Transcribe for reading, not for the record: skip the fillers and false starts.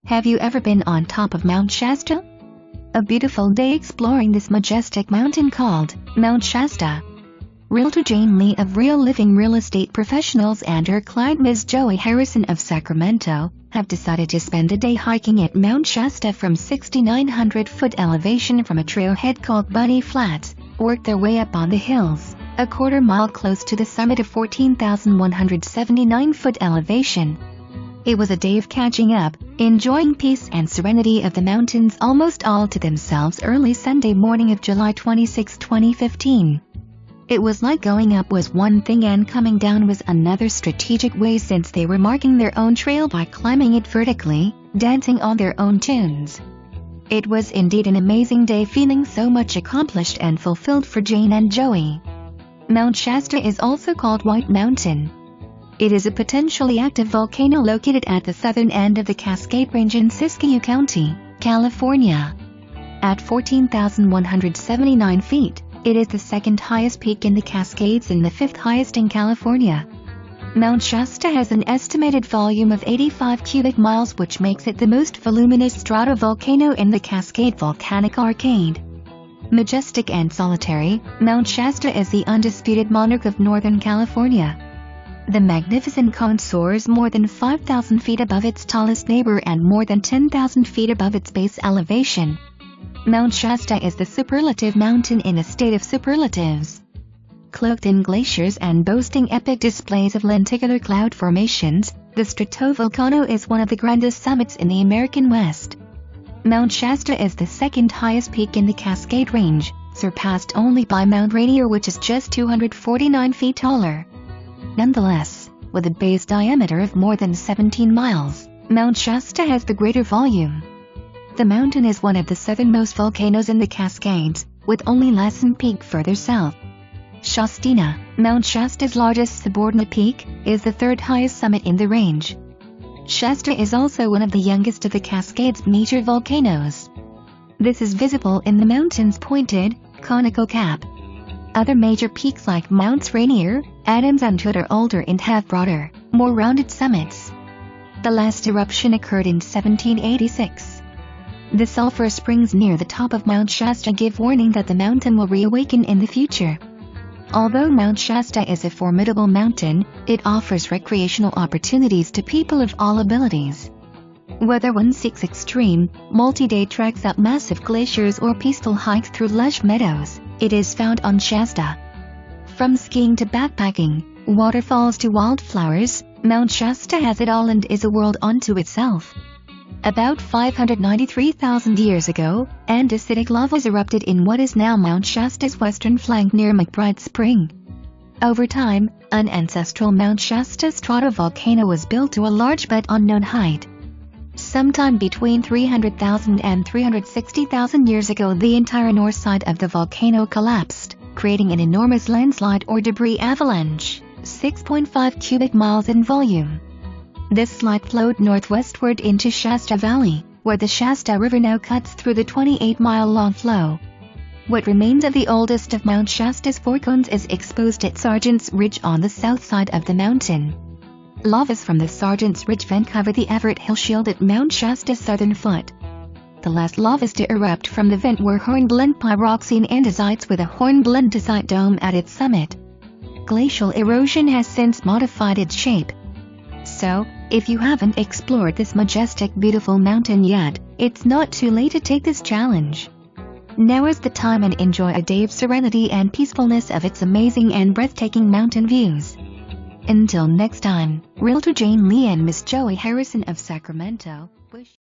Have you ever been on top of Mount Shasta? A beautiful day exploring this majestic mountain called Mount Shasta. Realtor CA.Lic of Real Living Real Estate Professionals and her client Ms. Joey Harrison of Sacramento have decided to spend a day hiking at Mount Shasta from 6,900-foot elevation from a trailhead called Bunny Flats, work their way up on the hills, a quarter-mile close to the summit of 14,179-foot elevation. It was a day of catching up, enjoying peace and serenity of the mountains almost all to themselves early Sunday morning of July 26, 2015. It was like going up was one thing and coming down was another strategic way, since they were marking their own trail by climbing it vertically, dancing on their own tunes. It was indeed an amazing day, feeling so much accomplished and fulfilled for Jane and Joey. Mount Shasta is also called White Mountain. It is a potentially active volcano located at the southern end of the Cascade Range in Siskiyou County, California. At 14,179 feet, it is the second highest peak in the Cascades and the fifth highest in California. Mount Shasta has an estimated volume of 85 cubic miles, which makes it the most voluminous stratovolcano in the Cascade Volcanic Arcade. Majestic and solitary, Mount Shasta is the undisputed monarch of Northern California. The magnificent cone soars more than 5,000 feet above its tallest neighbor and more than 10,000 feet above its base elevation. Mount Shasta is the superlative mountain in a state of superlatives. Cloaked in glaciers and boasting epic displays of lenticular cloud formations, the stratovolcano is one of the grandest summits in the American West. Mount Shasta is the second highest peak in the Cascade Range, surpassed only by Mount Rainier, which is just 249 feet taller. Nonetheless, with a base diameter of more than 17 miles, Mount Shasta has the greater volume. The mountain is one of the southernmost volcanoes in the Cascades, with only Lassen Peak further south. Shasta, Mount Shasta's largest subordinate peak, is the third highest summit in the range. Shasta is also one of the youngest of the Cascades' major volcanoes. This is visible in the mountain's pointed, conical cap. Other major peaks like Mounts Rainier, Adams and Hood are older and have broader, more rounded summits. The last eruption occurred in 1786. The sulfur springs near the top of Mount Shasta give warning that the mountain will reawaken in the future. Although Mount Shasta is a formidable mountain, it offers recreational opportunities to people of all abilities. Whether one seeks extreme, multi-day treks up massive glaciers or peaceful hikes through lush meadows, it is found on Shasta. From skiing to backpacking, waterfalls to wildflowers, Mount Shasta has it all and is a world unto itself. About 593,000 years ago, andesitic lavas erupted in what is now Mount Shasta's western flank near McBride Spring. Over time, an ancestral Mount Shasta stratovolcano was built to a large but unknown height. Sometime between 300,000 and 360,000 years ago, the entire north side of the volcano collapsed, creating an enormous landslide or debris avalanche, 6.5 cubic miles in volume. This slide flowed northwestward into Shasta Valley, where the Shasta River now cuts through the 28-mile-long flow. What remains of the oldest of Mount Shasta's four cones is exposed at Sergeant's Ridge on the south side of the mountain. Lavas from the Sergeant's Ridge vent cover the Everett Hill Shield at Mount Shasta's southern foot. The last lavas to erupt from the vent were hornblende pyroxene andesites with a hornblendesite dome at its summit. Glacial erosion has since modified its shape. So, if you haven't explored this majestic, beautiful mountain yet, it's not too late to take this challenge. Now is the time, and enjoy a day of serenity and peacefulness of its amazing and breathtaking mountain views. Until next time, Realtor CA.Lic and Ms. Joey Harrison of Sacramento wish